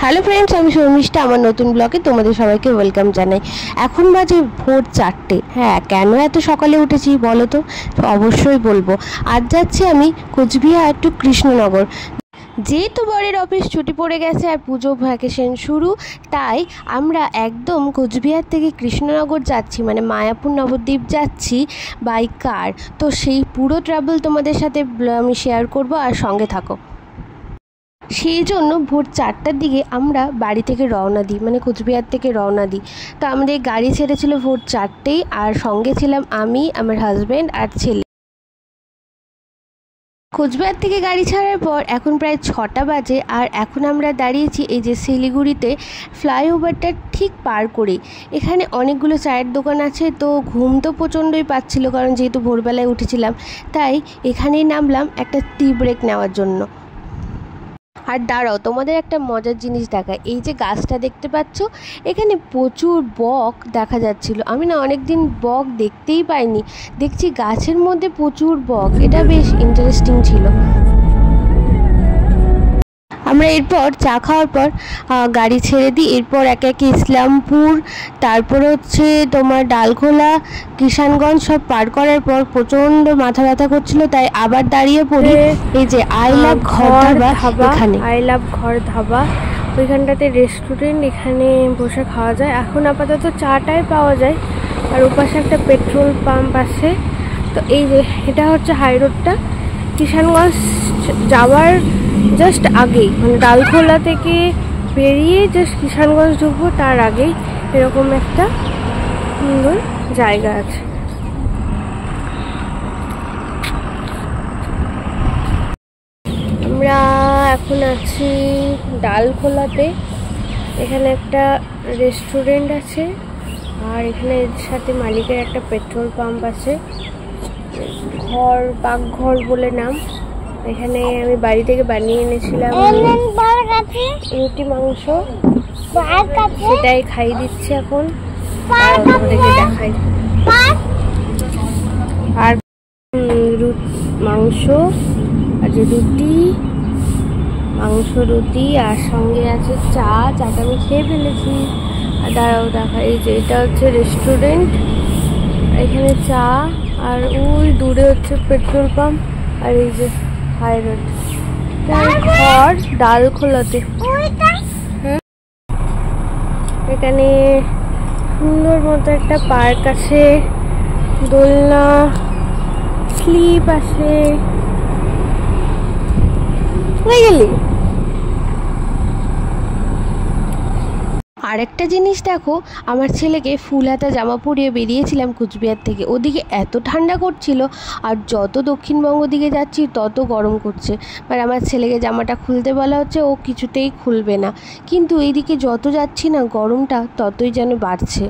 Hello friends, আমি শর্মিষ্ঠা। আমার নতুন ব্লগে তোমাদের সবাইকে ওয়েলকাম জানাই। এখন বাজে ভোর 4টে। হ্যাঁ, কেন এত সকালে উঠেছি বলো তো? অবশ্যই বলবো। আজ যাচ্ছি আমি কোচবিহার টু কৃষ্ণনগর। যেহেতু বরের অফিস ছুটি পড়ে গেছে আর পুজো ভ্যাকেশন শুরু, তাই আমরা একদম কোচবিহার থেকে কৃষ্ণনগর যাচ্ছি, মানে মায়াপুর নবদ্বীপ যাচ্ছি বাই কার। তো সেই পুরো ট্রাভেল তোমাদের সাথে আমি শেয়ার করব, আর সঙ্গে থাকো। সেই জন্য ভোর 4টার দিকে আমরা বাড়ি থেকে রওনা দিই, মানে কোচবিহার থেকে রওনা দিই। তো আমাদের গাড়ি ছেড়েছিল ভোর 4টেই, আর সঙ্গে ছিলাম আমি, আমার হাজব্যান্ড আর ছেলে। কোচবিহার থেকে গাড়ি ছাড়ার পর এখন প্রায় 6টা বাজে, আর এখন আমরা দাঁড়িয়েছি এই যে শিলিগুড়িতে ফ্লাইওভারটা ঠিক পার করে। এখানে অনেকগুলো চায়ের দোকান আছে। তো ঘুম তো প্রচণ্ডই পাচ্ছিল, কারণ যেহেতু ভোরবেলায় উঠেছিলাম, তাই এখানেই নামলাম একটা টি ব্রেক নেওয়ার জন্য। আর দাঁড়াও, তোমাদের একটা মজার জিনিস দেখায়। এই যে গাছটা দেখতে পাচ্ছ, এখানে প্রচুর বক দেখা যাচ্ছিল। আমি না অনেকদিন বক দেখতেই পাইনি, দেখছি গাছের মধ্যে প্রচুর বক। এটা বেশ ইন্টারেস্টিং ছিল। আমরা এরপর চা খাওয়ার পর গাড়ি ছেড়ে দিই। এরপর একে একে ইসলামপুর, তারপর হচ্ছে তোমার ডালখোলা, কিষানগঞ্জ সব পার করার পর প্রচণ্ড মাথা ব্যথা করছিল, তাই আবার দাঁড়িয়ে পড়ি এই যে আই লাভ ঘর ধাবা। এখানে আই লাভ ঘর ধাবা, ওইখানটাতে রেস্টুরেন্ট, এখানে বসে খাওয়া যায়। এখন আপাতত চাটাই পাওয়া যায়, আর ওপাশে একটা পেট্রোল পাম্প আছে। তো এই যে এটা হচ্ছে হাই রোডটা, কিষানগঞ্জ যাওয়ার জাস্ট আগেই, মানে ডালখোলা থেকে বেরিয়ে জাস্ট কিষানগঞ্জ ঢুকবো তার আগেই এরকম একটা সুন্দর জায়গা আছে। আমরা এখন আছি ডালখোলাতে। এখানে একটা রেস্টুরেন্ট আছে, আর এখানে এর সাথে মালিকের একটা পেট্রোল পাম্প আছে। ঘর পাকঘর বলে নাম। এখানে আমি বাড়ি থেকে বানিয়ে এনেছিলাম রুটি মাংস, সেটাই খাই দিচ্ছি এখন। তোমাদেরকে দেখাই। আর মাংস, আর যে রুটি, মাংস রুটি, আর সঙ্গে আছে চাটা আমি খেয়ে ফেলেছি। আর দাঁড়াও দেখা, এই যে এটা হচ্ছে রেস্টুরেন্ট, এখানে চা, আর ওই দূরে হচ্ছে পেট্রোল পাম্প, আর এই যে হাই রোড। ঘর ডালখোলাতে। এখানে সুন্দর মতো একটা পার্ক আছে, দোলনা, স্লিপ আছে। গেলি আরেকটা জিনিস দেখো, আমার ছেলেকে ফুল হাতা জামা পরিয়ে বেরিয়েছিলাম কোচবিহার থেকে। ওদিকে এত ঠান্ডা করছিল, আর যত দক্ষিণবঙ্গ দিকে যাচ্ছি তত গরম করছে। আর আমার ছেলেকে জামাটা খুলতে বলা হচ্ছে, ও কিছুতেই খুলবে না। কিন্তু এইদিকে যত যাচ্ছি না, গরমটা ততই যেন বাড়ছে।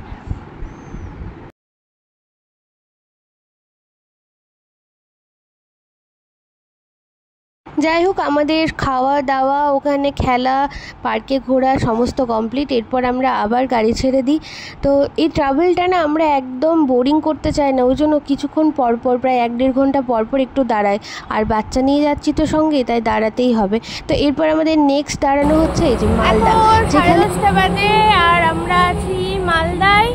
যাই হোক, আমাদের খাওয়া দাওয়া, ওখানে খেলা, পার্কে ঘোরা সমস্ত কমপ্লিট। এরপর আমরা আবার গাড়ি ছেড়ে দিই। তো এই ট্রাভেলটা না আমরা একদম বোরিং করতে চাই না, ওই জন্য কিছুক্ষণ পরপর, প্রায় 1-1.5 ঘন্টা পরপর একটু দাঁড়াই। আর বাচ্চা নিয়ে যাচ্ছি তো সঙ্গে, তাই দাঁড়াতেই হবে। তো এরপর আমাদের নেক্সট দাঁড়ানো হচ্ছে এই যে মালদা। 10:30 বাজে, আর আমরা আছি মালদায়।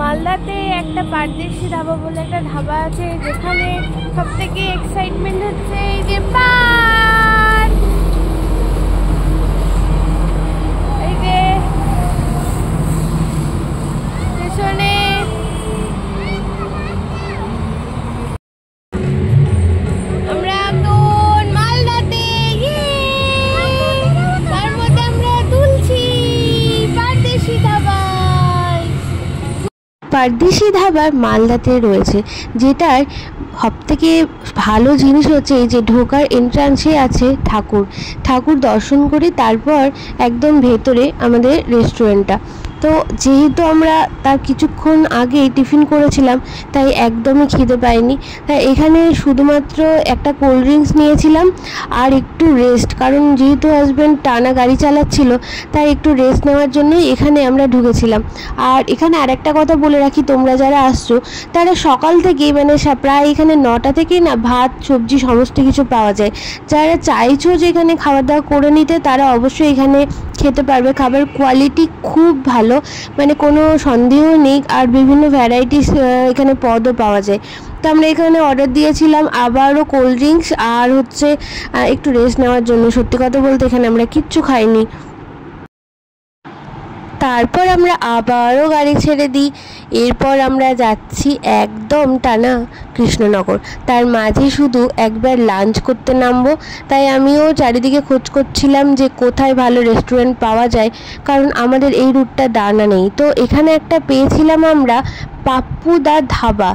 মালদাতে একটা পারদেশি ধাবা বলে একটা ধাবা আছে, যেখানে সব থেকে এক্সাইটমেন্ট হচ্ছে এই যে পান। এই যে পেছনে আমরা এখন মালদাতে, তার মধ্যে আমরা তুলছি পারদেশি ধাবা। পারদেশি ধাবার মালদাতে রয়েছে, যেটার সবথেকে ভালো জিনিস হচ্ছে এই যে ঢোকার এন্ট্রান্সে আছে ঠাকুর দর্শন করে তারপর একদম ভেতরে আমাদের রেস্টুরেন্টটা। তো যেহেতু আমরা তার কিছুক্ষণ আগে টিফিন করেছিলাম, তাই একদমই খিদে পাইনি। তাই এখানে শুধুমাত্র একটা কোল্ড ড্রিঙ্কস নিয়েছিলাম আর একটু রেস্ট, কারণ যেহেতু হাজব্যান্ড টানা গাড়ি চালাচ্ছিল, তাই একটু রেস্ট নেওয়ার জন্যই এখানে আমরা ঢুকেছিলাম। আর এখানে আরেকটা কথা বলে রাখি, তোমরা যারা আসছো তারা সকাল থেকেই, মানে প্রায় এখানে এখানে 9টা থেকেই না ভাত সবজি সমস্ত কিছু পাওয়া যায়। যারা চাইছো যে এখানে খাওয়া দাওয়া করে নিতে তারা অবশ্যই এখানে খেতে পারবে। খাবার কোয়ালিটি খুব ভালো, মানে কোনো সন্দেহ নেই। আর বিভিন্ন ভ্যারাইটিস এখানে পদও পাওয়া যায়। তো আমরা এখানে অর্ডার দিয়েছিলাম আবারও কোল্ড ড্রিঙ্কস আর হচ্ছে একটু রেস্ট নেওয়ার জন্য। সত্যি কথা বলতে এখানে আমরা কিচ্ছু খাইনি। তারপর আমরা আবারও গাড়ি ছেড়ে দিই। এরপর আমরা যাচ্ছি একদম টানা কৃষ্ণনগর। তার মাঝে শুধু একবার লাঞ্চ করতে নামবো, তাই আমিও চারিদিকে খোঁজ করছিলাম যে কোথায় ভালো রেস্টুরেন্ট পাওয়া যায়, কারণ আমাদের এই রুটটা জানা নেই। তো এখানে একটা পেয়েছিলাম আমরা, পাপ্পুদা ধাবা।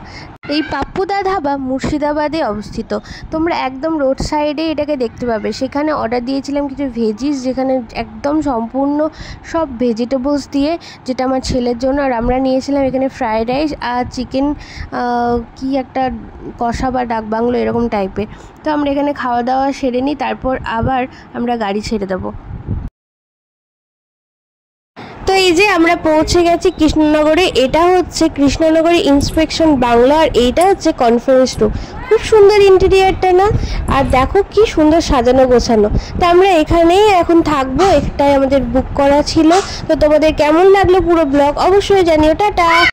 এই পাপ্পুদা ধাবা মুর্শিদাবাদে অবস্থিত। তোমরা একদম রোড সাইডে এটাকে দেখতে পাবে। সেখানে অর্ডার দিয়েছিলাম কিছু ভেজিস, যেখানে একদম সম্পূর্ণ সব ভেজিটেবলস দিয়ে, যেটা আমার ছেলের জন্য। আর আমরা নিয়েছিলাম এখানে ফ্রায়েড রাইস আর চিকেন কি একটা কষা বা ডাক বাংলো এরকম টাইপের। তো আমরা এখানে খাওয়া দাওয়া সেরে নিই, তারপর আবার আমরা গাড়ি ছেড়ে দেবো। তো এই যে আমরা পৌঁছে গেছি কৃষ্ণনগরে। এটা হচ্ছে কৃষ্ণনগরে ইন্সপেকশন বাংলো, আর এইটা হচ্ছে কনফারেন্স রুম। খুব সুন্দর ইন্টেরিয়ারটা না? আর দেখো কি সুন্দর সাজানো গোছানো। তো আমরা এখানেই এখন থাকবো, একটাই আমাদের বুক করা ছিল। তো তোমাদের কেমন লাগলো পুরো ব্লগ অবশ্যই জানিও। টাটা।